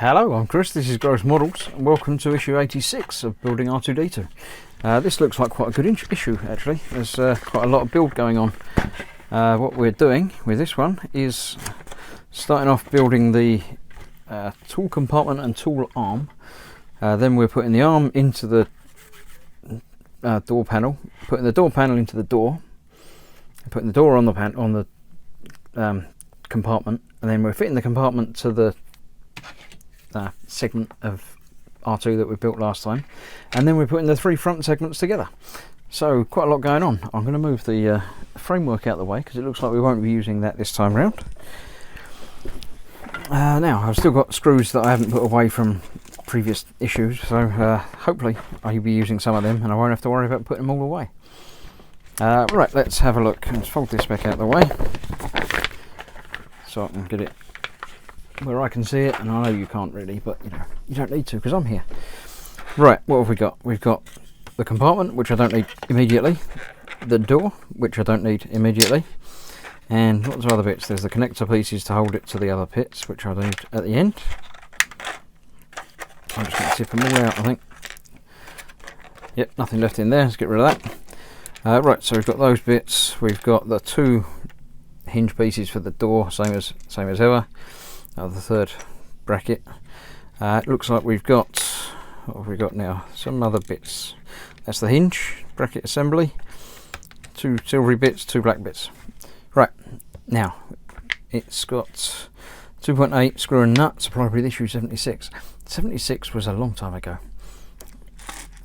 Hello, I'm Chris, this is Gross Models, and welcome to issue 86 of Building R2D2. This looks like quite a good issue actually. There's quite a lot of build going on. What we're doing with this one is starting off building the tool compartment and tool arm. Then we're putting the arm into the door panel, putting the door panel into the door, putting the door on the compartment, and then we're fitting the compartment to the segment of R2 that we built last time, and then we're putting the three front segments together. So quite a lot going on. I'm going to move the framework out of the way because it looks like we won't be using that this time round. Now I've still got screws that I haven't put away from previous issues, so hopefully I'll be using some of them and I won't have to worry about putting them all away. Right, let's have a look. Let's fold this back out of the way so I can get it where I can see it, and I know you can't really, but you know, you don't need to because I'm here. Right, what have we got? We've got the compartment, which I don't need immediately, the door, which I don't need immediately, and lots of other bits. There's the connector pieces to hold it to the other bits, which I need at the end. I'm just going to tip them all out, I think. Yep, nothing left in there, let's get rid of that. Right, so we've got those bits. We've got the two hinge pieces for the door, same as ever. The third bracket. It looks like we've got, what have we got now? Some other bits. That's the hinge bracket assembly. Two silvery bits, two black bits. Right, now it's got 2.8 screw and nut, supplied with issue 76. 76 was a long time ago.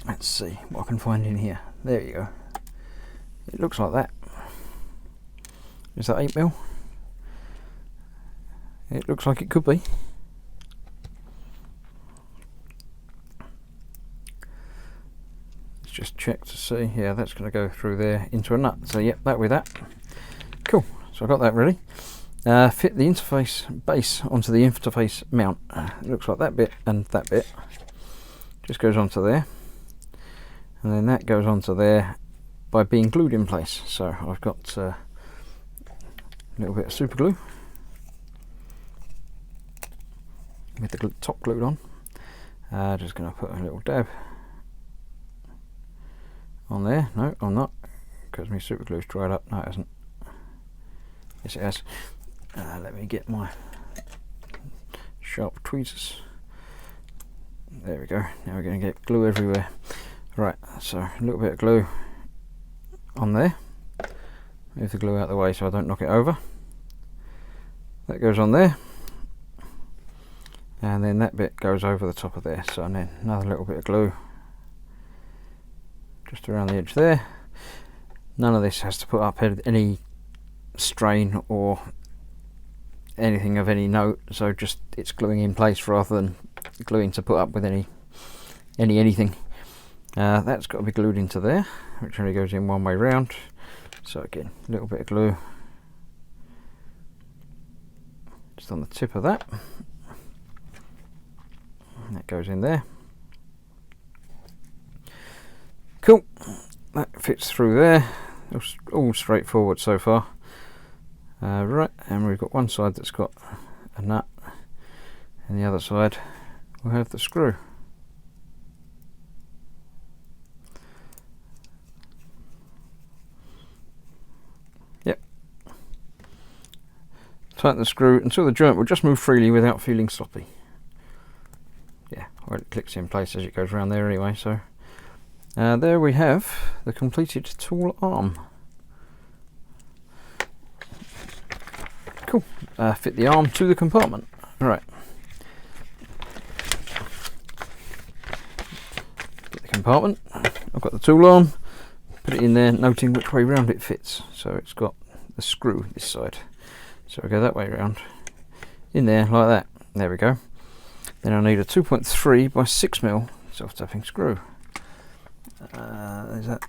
Let's see what I can find in here. There you go. It looks like that. Is that 8mm? It looks like it could be. Let's just check to see. Yeah, that's going to go through there into a nut. So yep, that with that. Cool. So I got that ready. Fit the interface base onto the interface mount. It looks like that bit and that bit. Just goes onto there. And then that goes onto there by being glued in place. So I've got a little bit of super glue with the top glued on. Just going to put a little dab on there. No, I'm not, because my super glue's dried up. No, it hasn't. Yes, it has. Let me get my sharp tweezers. There we go. Now we're going to get glue everywhere. Right, so a little bit of glue on there. Move the glue out of the way so I don't knock it over. That goes on there. And then that bit goes over the top of there. So and then another little bit of glue just around the edge there. None of this has to put up any strain or anything of any note, so just it's gluing in place rather than gluing to put up with anything. That's got to be glued into there, which only goes in one way round. So again, a little bit of glue just on the tip of that. That goes in there. Cool. That fits through there. All straightforward so far. Right, and we've got one side that's got a nut, and the other side will have the screw. Yep. Tighten the screw until the joint will just move freely without feeling sloppy. Yeah, well, it clicks in place as it goes around there anyway, so there we have the completed tool arm. Cool. Fit the arm to the compartment. Right. Get the compartment. I've got the tool arm. Put it in there, noting which way round it fits. So it's got the screw this side. So I go that way round. In there like that. There we go. Then I need a 2.3 by 6mm self-tapping screw.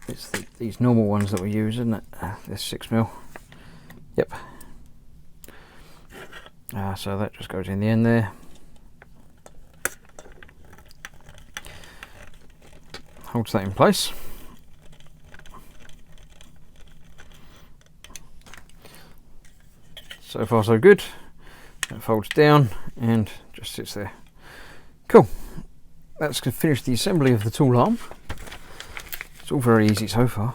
It's these normal ones that we use, isn't it? This 6mm. Yep. So that just goes in the end there. Holds that in place. So far so good. It folds down and just sits there. Cool. That's finished the assembly of the tool arm. It's all very easy so far.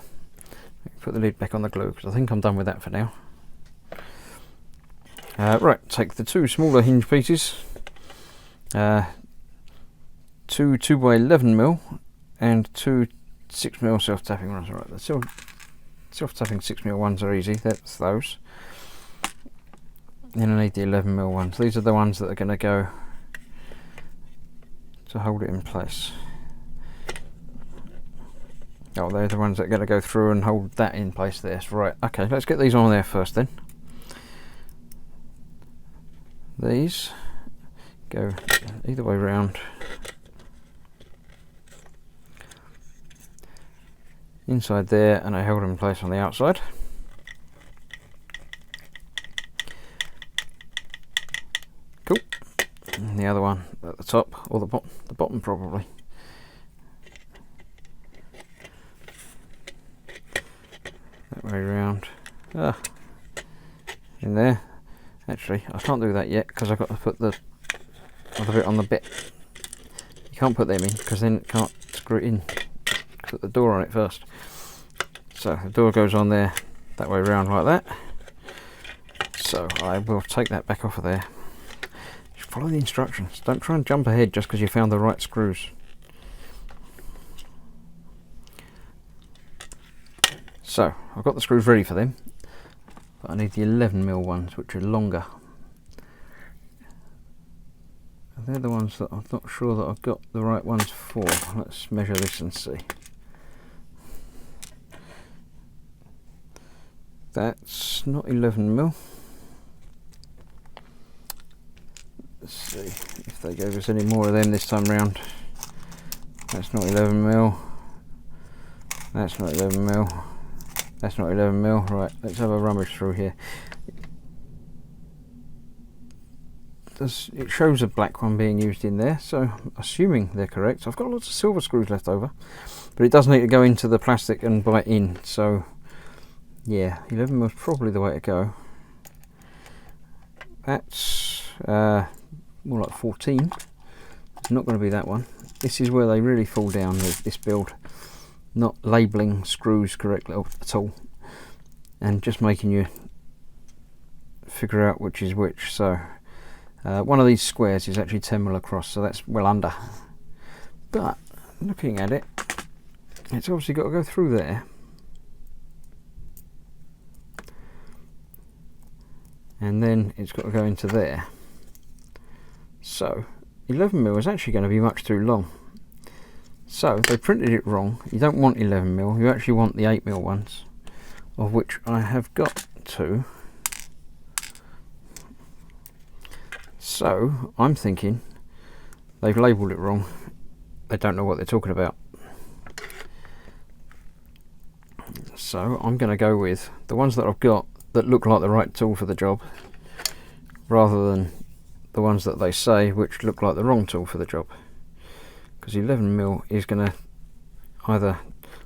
Put the lid back on the glue because I think I'm done with that for now. Right, take the two smaller hinge pieces, two 2x11mm and two 6mm self-tapping ones. Right, the self-tapping 6mm ones are easy, that's those. Then I need the 11mm ones. These are the ones that are going to go to hold it in place. Oh, they're the ones that are going to go through and hold that in place there. Right, okay, let's get these on there first then. These go either way round. Inside there, and I hold them in place on the outside. Cool. And the other one at the top, or the bottom probably. That way round. In there. Actually, I can't do that yet because I've got to put the other bit on the bit. You can't put them in because then it can't screw it in. Put the door on it first. So the door goes on there that way round like that. So I will take that back off of there. Just follow the instructions. Don't try and jump ahead just because you found the right screws. So I've got the screws ready for them, but I need the 11mm ones, which are longer. And they're the ones that I'm not sure that I've got the right ones for. Let's measure this and see. That's not 11mm. Let's see if they gave us any more of them this time round. That's not 11mm. That's not 11mm. That's not 11mm. Right, let's have a rummage through here. It shows a black one being used in there, so assuming they're correct. I've got lots of silver screws left over, but it does need to go into the plastic and bite in, so yeah, 11mm is probably the way to go. That's more like 14. It's not going to be that one. This is where they really fall down with this build. Not labelling screws correctly at all, and just making you figure out which is which. So one of these squares is actually 10mm across, so that's well under. But looking at it, it's obviously got to go through there. And then it's got to go into there. So 11mm is actually going to be much too long. So they printed it wrong. You don't want 11mm, you actually want the 8mm ones, of which I have got two. So I'm thinking they've labelled it wrong. They don't know what they're talking about. So I'm going to go with the ones that I've got that look like the right tool for the job, rather than the ones that they say which look like the wrong tool for the job. Because 11mm is going to either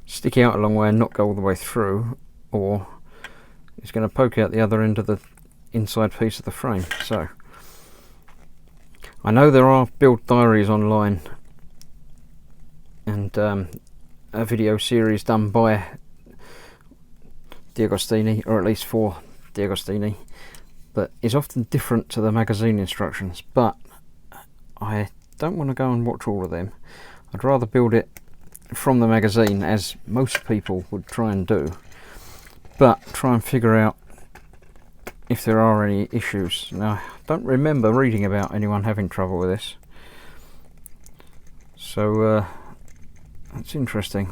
stick out a long way and not go all the way through, or it's going to poke out the other end of the inside piece of the frame. So I know there are build diaries online and a video series done by Deagostini, or at least for Deagostini, that is often different to the magazine instructions, but I don't want to go and watch all of them. I'd rather build it from the magazine, as most people would try and do, but try and figure out if there are any issues. Now, I don't remember reading about anyone having trouble with this, so it's interesting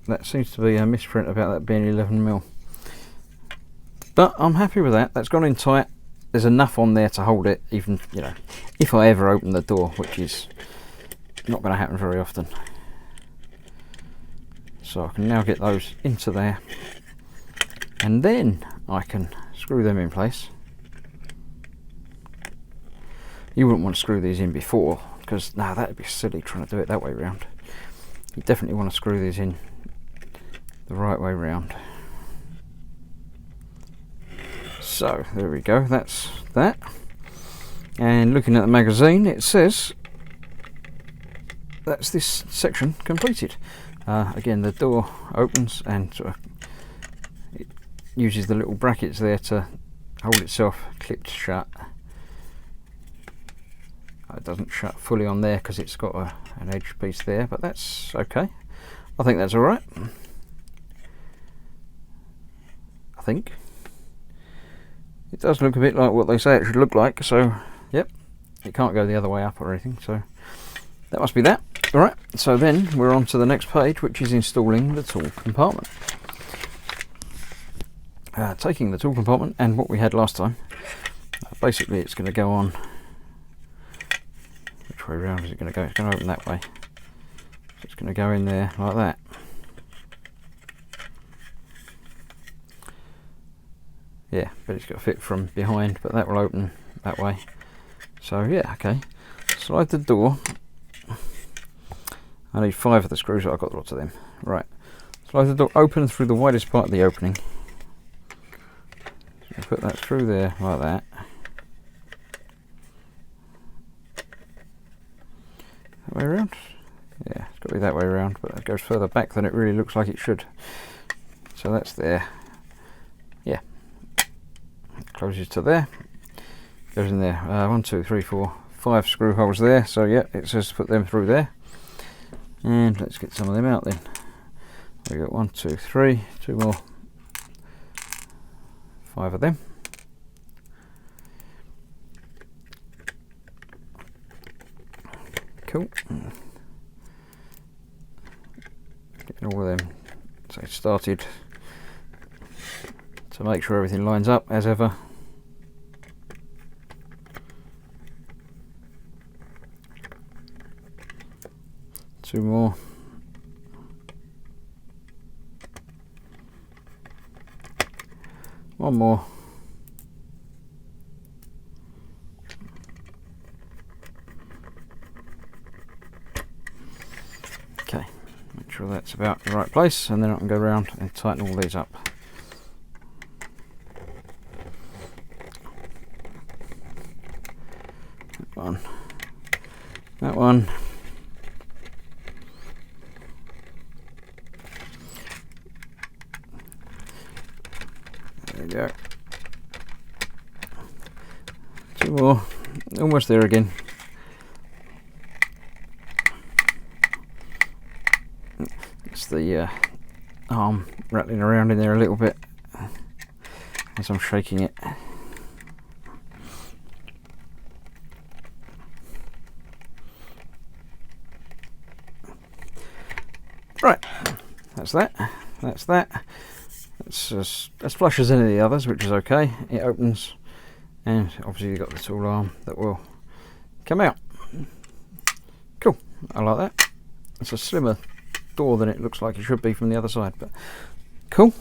that seems to be a misprint about that being 11mm. But I'm happy with that. That's gone in tight. There's enough on there to hold it, even, you know, if I ever open the door, which is not going to happen very often. So I can now get those into there, and then I can screw them in place. You wouldn't want to screw these in before, because no, that'd be silly trying to do it that way around. You definitely want to screw these in the right way round. So there we go, that's that. And looking at the magazine, it says that's this section completed. Again, the door opens and sort of it uses the little brackets there to hold itself clipped shut. It doesn't shut fully on there because it's got an edge piece there, but that's okay. I think that's alright. I think. It does look a bit like what they say it should look like, so yep, it can't go the other way up or anything, so that must be that. Alright, so then we're on to the next page, which is installing the tool compartment. Taking the tool compartment and what we had last time, basically it's going to go on. Which way around is it going to go? It's going to open that way. So it's going to go in there like that. Yeah, but it's got to fit from behind, but that will open that way. So yeah, okay. Slide the door. I need 5 of the screws, I've got lots of them. Right. Slide the door open through the widest part of the opening. So put that through there like that. That way around? Yeah, it's got to be that way around, but it goes further back than it really looks like it should. So that's there. Yeah. It closes to there. Goes in there. 1, 2, 3, 4, 5 screw holes there. So yeah, it says put them through there. And let's get some of them out then. We got 1, 2, 3, 2 more. 5 of them. Cool. Getting all of them started to make sure everything lines up as ever. Two more. One more. Okay, make sure that's about the right place, and then I can go around and tighten all these up. That one. That one. There we go. 2 more. Almost there again. It's the arm rattling around in there a little bit as I'm shaking it. Right, that's that. That's that. It's as flush as any of the others, which is okay. It opens, and obviously you've got the tool arm that will come out. Cool, I like that. It's a slimmer door than it looks like it should be from the other side, but cool.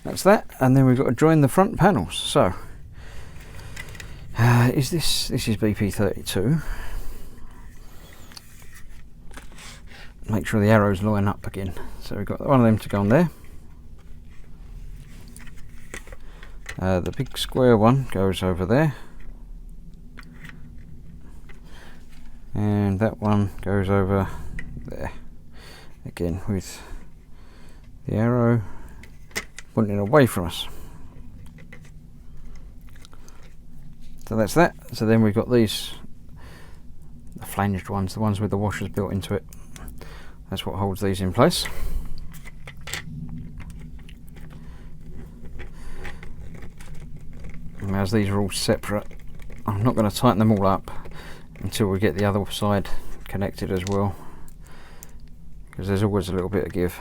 That's that, and then we've got to join the front panels. So, this is BP32. Make sure the arrows line up again. So we've got one of them to go on there. The big square one goes over there, and that one goes over there, again with the arrow pointing away from us. So that's that. So then we've got these, the flanged ones, the ones with the washers built into it. That's what holds these in place. And as these are all separate, I'm not going to tighten them all up until we get the other side connected as well, because there's always a little bit of give.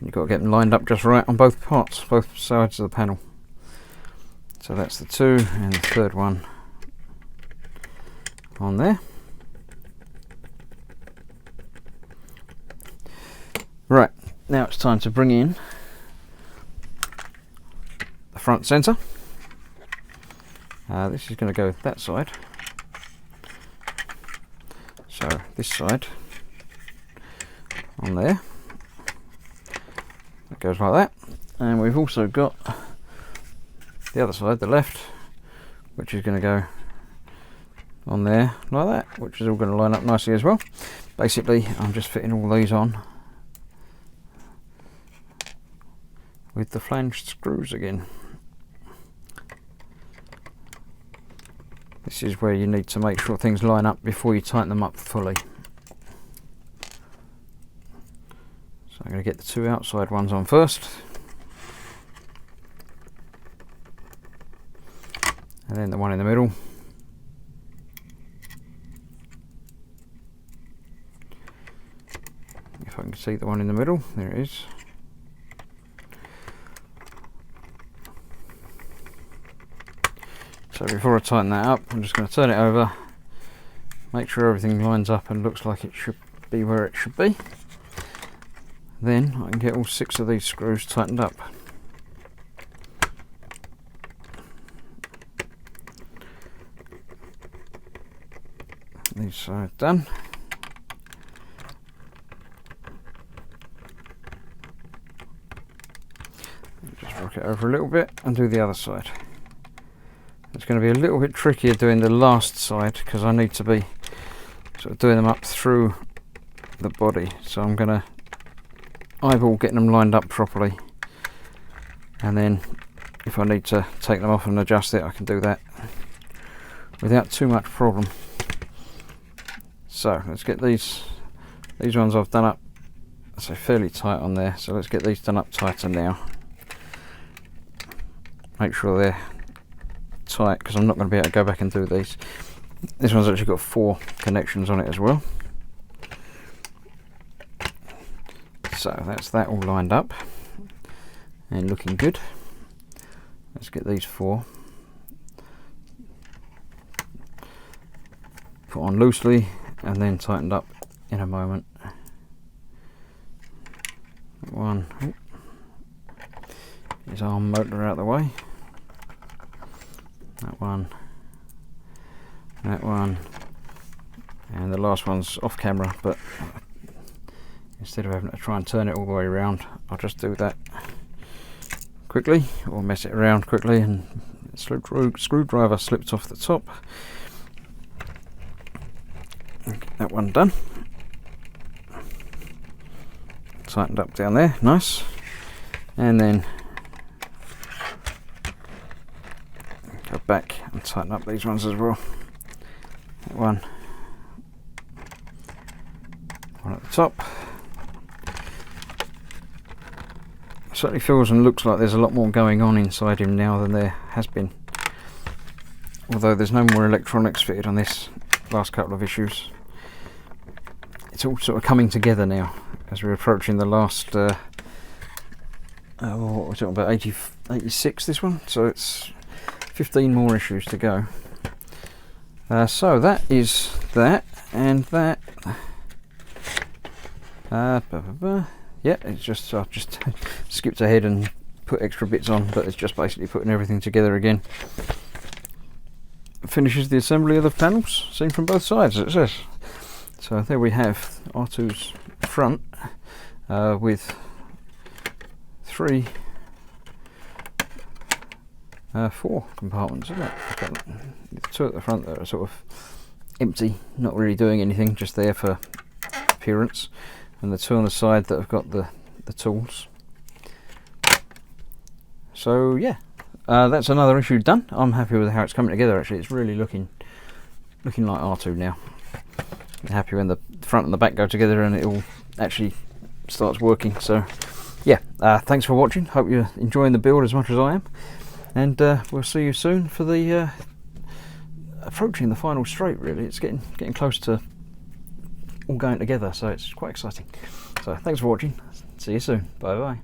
You've got to get them lined up just right on both parts, both sides of the panel. So that's the 2, and the 3rd one on there. Right, now it's time to bring in the front centre. This is going to go that side. So this side on there. That goes like that. And we've also got the other side, the left, which is going to go on there like that, which is all going to line up nicely as well. Basically, I'm just fitting all these on with the flanged screws again. This is where you need to make sure things line up before you tighten them up fully. So I'm going to get the two outside ones on first, and then the one in the middle. If I can see the one in the middle, there it is. So before I tighten that up, I'm just going to turn it over, make sure everything lines up and looks like it should be where it should be. Then I can get all 6 of these screws tightened up. These sides done. Just rock it over a little bit and do the other side. It's going to be a little bit trickier doing the last side because I need to be sort of doing them up through the body. So I'm going to eyeball getting them lined up properly, and then if I need to take them off and adjust it, I can do that without too much problem. So let's get these ones I've done up, so fairly tight on there. So let's get these done up tighter now. Make sure they're tight because I'm not going to be able to go back and do these. This one's actually got 4 connections on it as well. So that's that all lined up and looking good. Let's get these 4 put on loosely and then tightened up in a moment. One, his arm motor out of the way. That one, and the last one's off camera, but instead of having to try and turn it all the way around, I'll just do that quickly, or mess it around quickly, and screwdriver slipped off the top. Get that one done. Tightened up down there, nice. And then go back and tighten up these ones as well. That one at the top. Certainly feels and looks like there's a lot more going on inside him now than there has been. Although there's no more electronics fitted on this last couple of issues. It's all sort of coming together now as we're approaching the last what we're talking about, 86 this one, so it's 15 more issues to go. So that is that, and that yeah, it's just I've just skipped ahead and put extra bits on, but it's just basically putting everything together again. Finishes the assembly of the panels, seen from both sides, it says. So there we have R2's front with 4 compartments, isn't it? Got 2 at the front that are sort of empty, not really doing anything, just there for appearance, and the 2 on the side that have got the tools. So yeah, that's another issue done. I'm happy with how it's coming together. Actually, it's really looking like R2 now. I'm happy when the front and the back go together and it all actually starts working. So yeah, thanks for watching. Hope you're enjoying the build as much as I am, and we'll see you soon for the approaching the final straight. Really, it's getting close to all going together, so it's quite exciting. So thanks for watching. See you soon. Bye bye.